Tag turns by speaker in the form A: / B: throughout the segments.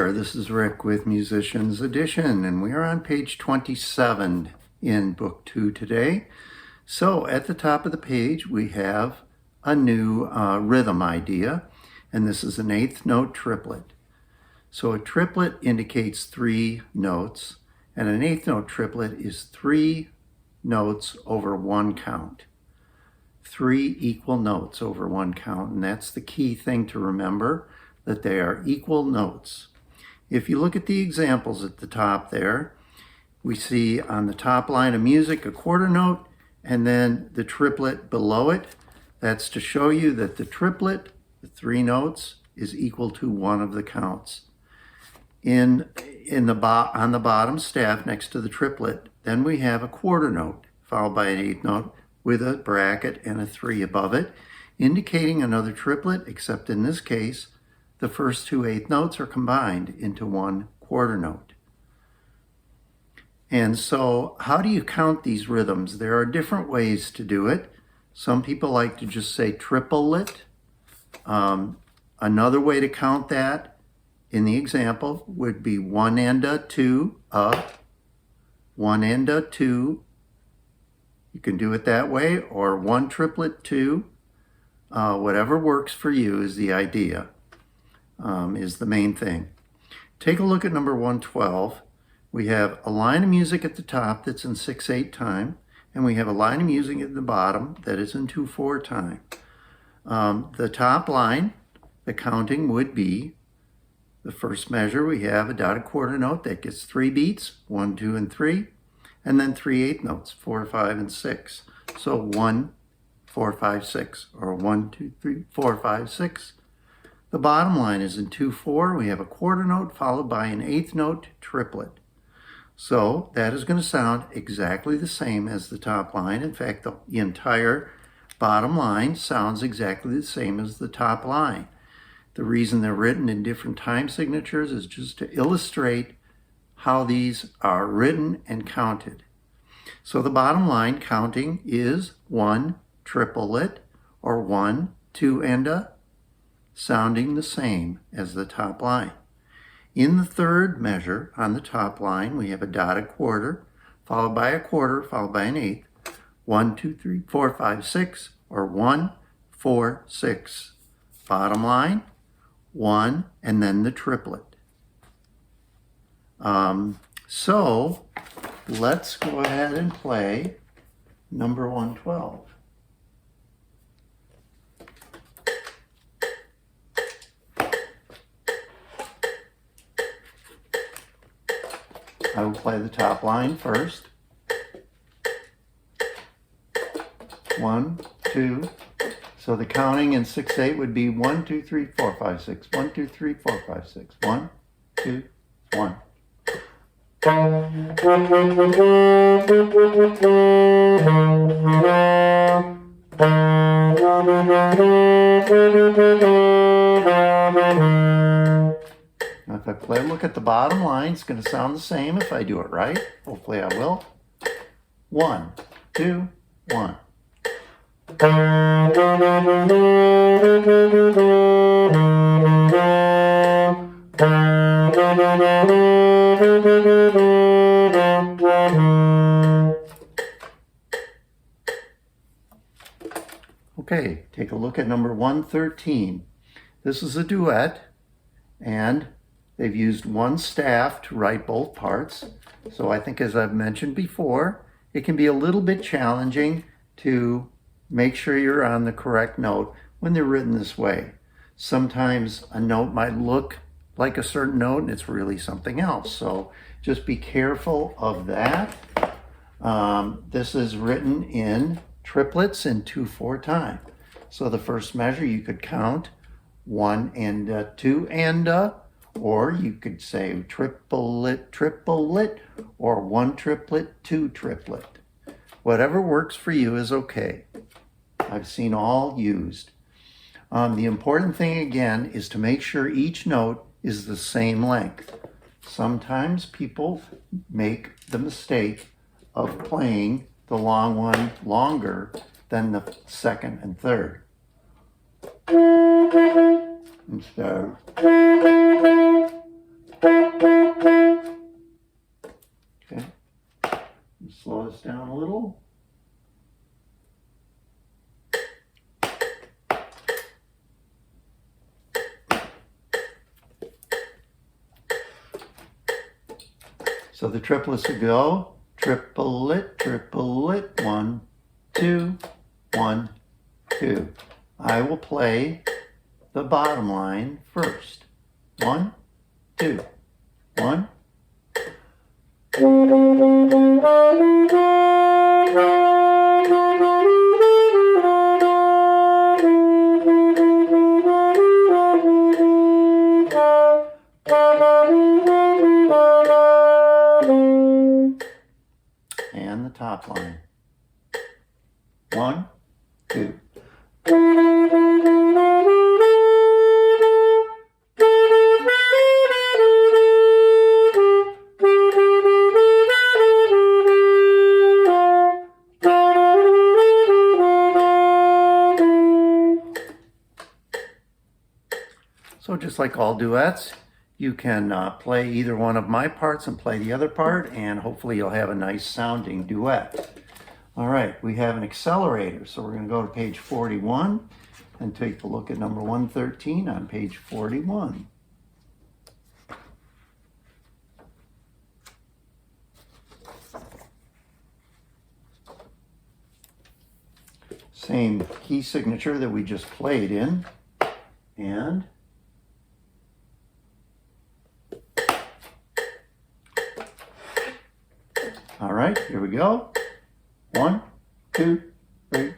A: there, this is Rick with Musician's Edition, and we are on page 27 in Book 2 today. So at the top of the page we have a new rhythm idea, and this is an eighth note triplet. So a triplet indicates 3 notes, and an eighth note triplet is 3 notes over 1 count. 3 equal notes over 1 count, and that's the key thing to remember, that they are equal notes. If you look at the examples at the top there, we see on the top line of music a quarter note and then the triplet below it. That's to show you that the triplet, the 3 notes, is equal to 1 of the counts. On the bottom staff next to the triplet, then we have a quarter note followed by an eighth note with a bracket and a 3 above it, indicating another triplet, except in this case the first 2 eighth notes are combined into 1 quarter note. And so how do you count these rhythms? There are different ways to do it. Some people like to just say triplet. Another way to count that in the example would be 1 and a 2 up, 1 and a 2. You can do it that way, or 1 triplet 2. Whatever works for you is the idea. Is the main thing. Take a look at number 112. We have a line of music at the top that's in 6/8 time, and we have a line of music at the bottom that is in 2/4 time. The top line, the counting would be the first measure. We have a dotted quarter note that gets 3 beats, 1, 2, and 3, and then 3 eighth notes, 4, 5, and 6. So 1, 4, 5, 6, or 1, 2, 3, 4, 5, 6. The bottom line is in 2/4. We have a quarter note followed by an eighth note triplet. So that is going to sound exactly the same as the top line. In fact, the entire bottom line sounds exactly the same as the top line. The reason they're written in different time signatures is just to illustrate how these are written and counted. So the bottom line counting is 1 triplet, or 1, 2 and a, sounding the same as the top line. In the third measure on the top line, we have a dotted quarter, followed by a quarter, followed by an eighth. 1, 2, 3, 4, 5, 6, or 1, 4, 6. Bottom line, 1, and then the triplet. So let's go ahead and play number 112. I will play the top line first. 1, 2. So the counting in 6/8 would be 1, 2, 3, 4, 5, 6. 1, 2, 3, 4, 5, 6. 1, 2, 1. Now if I play, look at the bottom line, it's going to sound the same if I do it right. Hopefully I will. 1, 2, 1. Okay, take a look at number 113. This is a duet, and they've used 1 staff to write both parts. So I think, as I've mentioned before, it can be a little bit challenging to make sure you're on the correct note when they're written this way. Sometimes a note might look like a certain note and it's really something else. So just be careful of that. This is written in triplets in 2/4 time. So the first measure you could count 1 and a, 2 and a, or you could say triplet, triplet, or 1 triplet, 2 triplet. Whatever works for you is okay. I've seen all used. The important thing again is to make sure each note is the same length. Sometimes people make the mistake of playing the long one longer than the second and third. Instead, little. So the triplets would go triplet, triplet, 1, 2, 1, 2. I will play the bottom line first. 1, 2, 1. And the top line. 1, 2. So just like all duets, you can play either one of my parts and play the other part, and hopefully you'll have a nice sounding duet. All right, we have an accelerator, so we're going to go to page 41 and take a look at number 113 on page 41. Same key signature that we just played in, and all right, here we go. 1, 2, 3.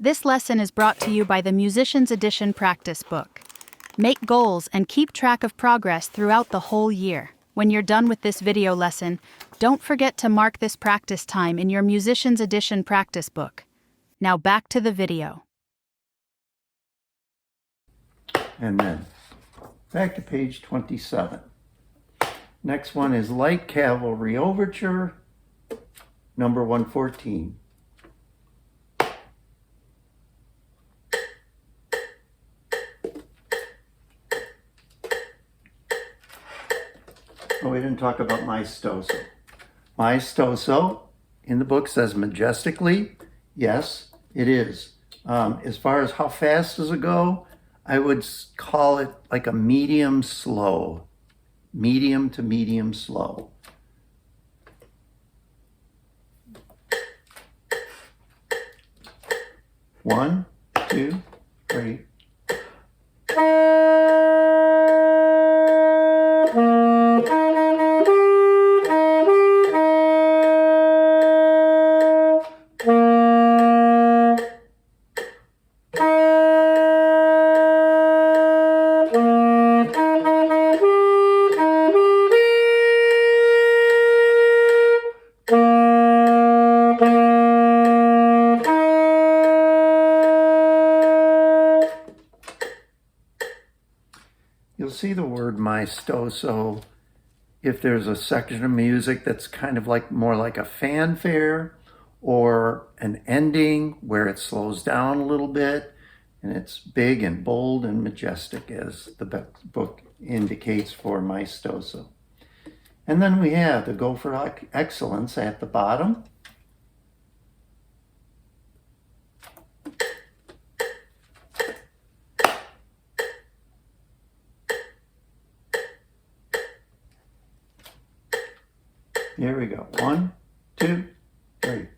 B: This lesson is brought to you by the Musician's Edition practice book. Make goals and keep track of progress throughout the whole year. When you're done with this video lesson, don't forget to mark this practice time in your Musician's Edition practice book. Now back to the video.
A: And then back to page 27. Next one is Light Cavalry Overture, number 114. Oh, we didn't talk about Maestoso. Maestoso in the book says majestically. Yes, it is. As far as how fast does it go, I would call it like a medium slow. Medium to medium slow. One, two, three. You'll see the word maestoso if there's a section of music that's kind of like more like a fanfare or an ending where it slows down a little bit and it's big and bold and majestic, as the book indicates for maestoso. And then we have the Go for Excellence at the bottom. Here we go. 1, 2, 3.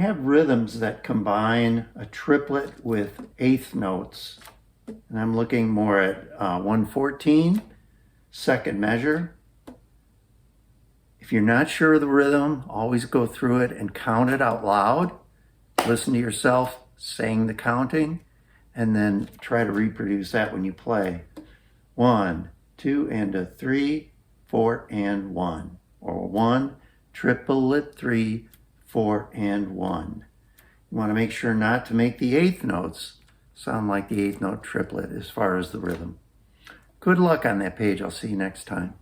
A: have rhythms that combine a triplet with eighth notes. And I'm looking more at 114, second measure. If you're not sure of the rhythm, always go through it and count it out loud. Listen to yourself saying the counting, and then try to reproduce that when you play. 1, 2, and a 3, 4, and 1. Or 1, triplet 3, 4, and 1. You want to make sure not to make the eighth notes sound like the eighth note triplet as far as the rhythm. Good luck on that page. I'll see you next time.